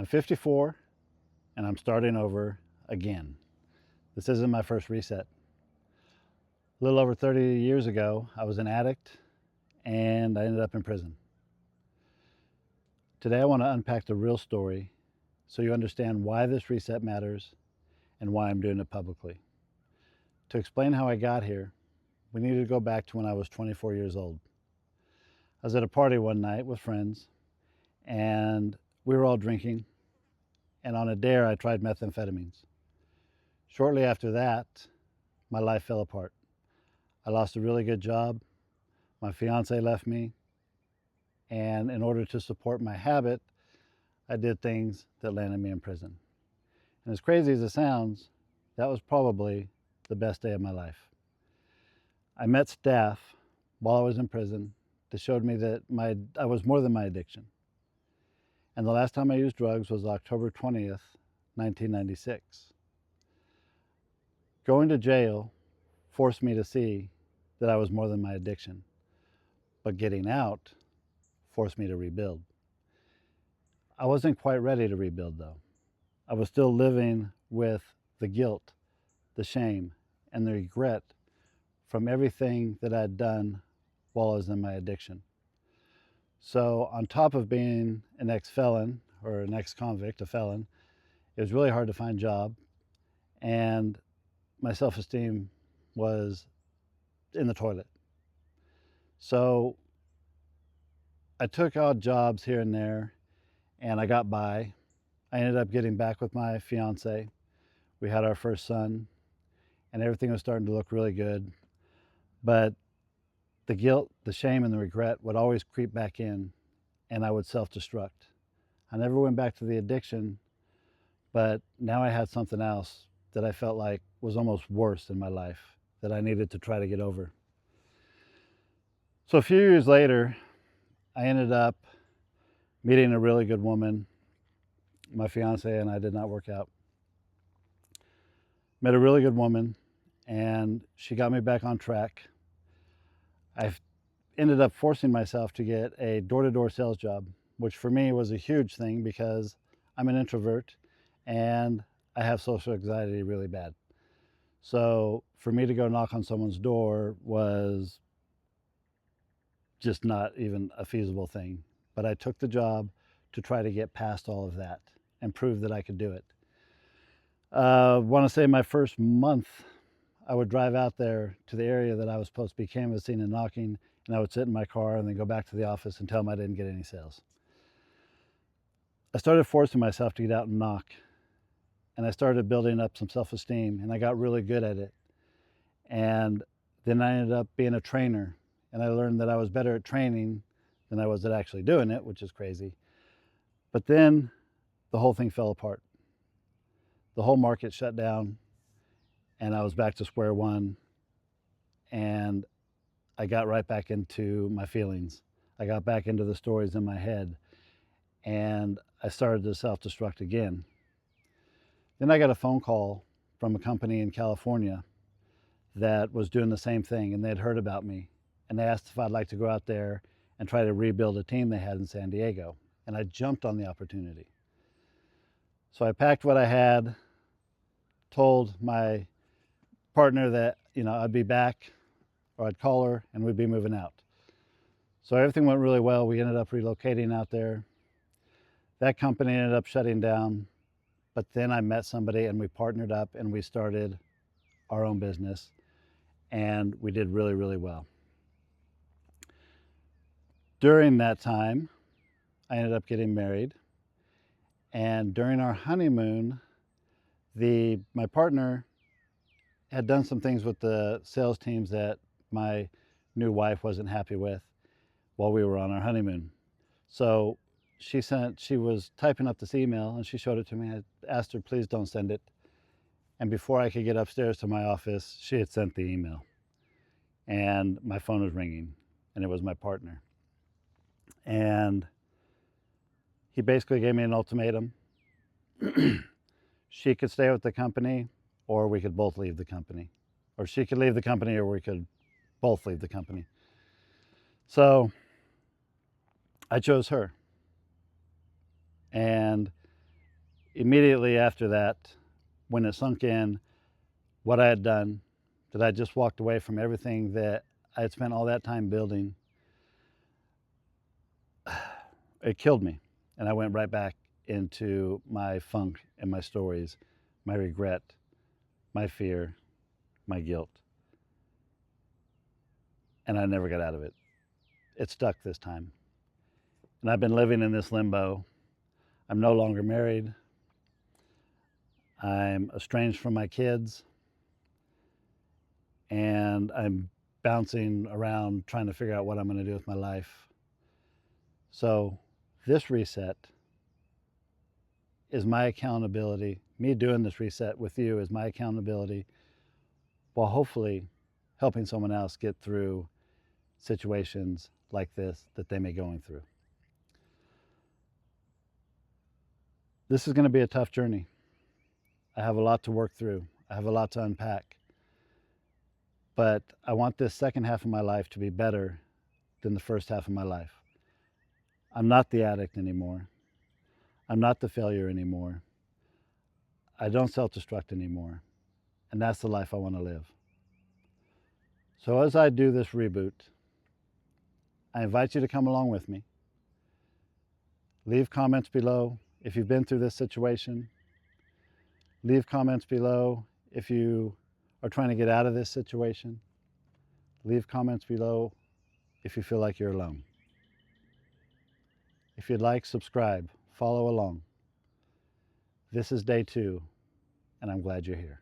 I'm 54 and I'm starting over again. This isn't my first reset. A little over 30 years ago, I was an addict and I ended up in prison. Today, I want to unpack the real story so you understand why this reset matters and why I'm doing it publicly. To explain how I got here, we need to go back to when I was 24 years old. I was at a party one night with friends and we were all drinking, and on a dare I tried methamphetamines. Shortly after that, my life fell apart. I lost a really good job, my fiance left me, and in order to support my habit, I did things that landed me in prison. And as crazy as it sounds, that was probably the best day of my life. I met staff while I was in prison that showed me that I was more than my addiction. And the last time I used drugs was October 20th, 1996. Going to jail forced me to see that I was more than my addiction, but getting out forced me to rebuild. I wasn't quite ready to rebuild though. I was still living with the guilt, the shame, and the regret from everything that I'd done while I was in my addiction. So on top of being an ex-felon or an ex-convict, a felon, it was really hard to find a job, and my self-esteem was in the toilet. So I took odd jobs here and there and I got by. I ended up getting back with my fiance. We had our first son and everything was starting to look really good. But the guilt, the shame, and the regret would always creep back in and I would self-destruct. I never went back to the addiction, but now I had something else that I felt like was almost worse in my life that I needed to try to get over. So a few years later, I ended up meeting a really good woman. My fiance and I did not work out. Met a really good woman and she got me back on track. I ended up forcing myself to get a door-to-door sales job, which for me was a huge thing because I'm an introvert and I have social anxiety really bad. So for me to go knock on someone's door was just not even a feasible thing. But I took the job to try to get past all of that and prove that I could do it. I want to say my first month, I would drive out there to the area that I was supposed to be canvassing and knocking, and I would sit in my car and then go back to the office and tell them I didn't get any sales. I started forcing myself to get out and knock, and I started building up some self-esteem, and I got really good at it. And then I ended up being a trainer, and I learned that I was better at training than I was at actually doing it, which is crazy. But then the whole thing fell apart. The whole market shut down and I was back to square one, and I got right back into my feelings. I got back into the stories in my head and I started to self-destruct again. Then I got a phone call from a company in California that was doing the same thing, and they'd heard about me and they asked if I'd like to go out there and try to rebuild a team they had in San Diego. And I jumped on the opportunity. So I packed what I had, told my partner that, I'd be back, or I'd call her and we'd be moving out. So everything went really well. We ended up relocating out there. That company ended up shutting down, but then I met somebody and we partnered up and we started our own business and we did really, really well. During that time, I ended up getting married, and during our honeymoon, my partner had done some things with the sales teams that my new wife wasn't happy with while we were on our honeymoon. So she was typing up this email and she showed it to me. I asked her, please don't send it. And before I could get upstairs to my office, she had sent the email and my phone was ringing and it was my partner. And he basically gave me an ultimatum. She could stay with the company or we could both leave the company. Or she could leave the company or we could both leave the company. So I chose her. And Immediately after that, when it sunk in what I had done, that I just walked away from everything that I had spent all that time building, it killed me. And I went right back into my funk and my stories, my regret, my fear, my guilt. And I never got out of it. It stuck this time. And I've been living in this limbo. I'm no longer married. I'm estranged from my kids. And I'm bouncing around trying to figure out what I'm going to do with my life. So this reset is my accountability. Me doing this reset with you is my accountability, while hopefully helping someone else get through situations like this that they may be going through. This is going to be a tough journey. I have a lot to work through. I have a lot to unpack. But I want this second half of my life to be better than the first half of my life. I'm not the addict anymore. I'm not the failure anymore. I don't self-destruct anymore. And that's the life I want to live. So as I do this reboot, I invite you to come along with me. Leave comments below if you've been through this situation. Leave comments below if you are trying to get out of this situation. Leave comments below if you feel like you're alone. If you'd like, subscribe, follow along. This is day 2, and I'm glad you're here.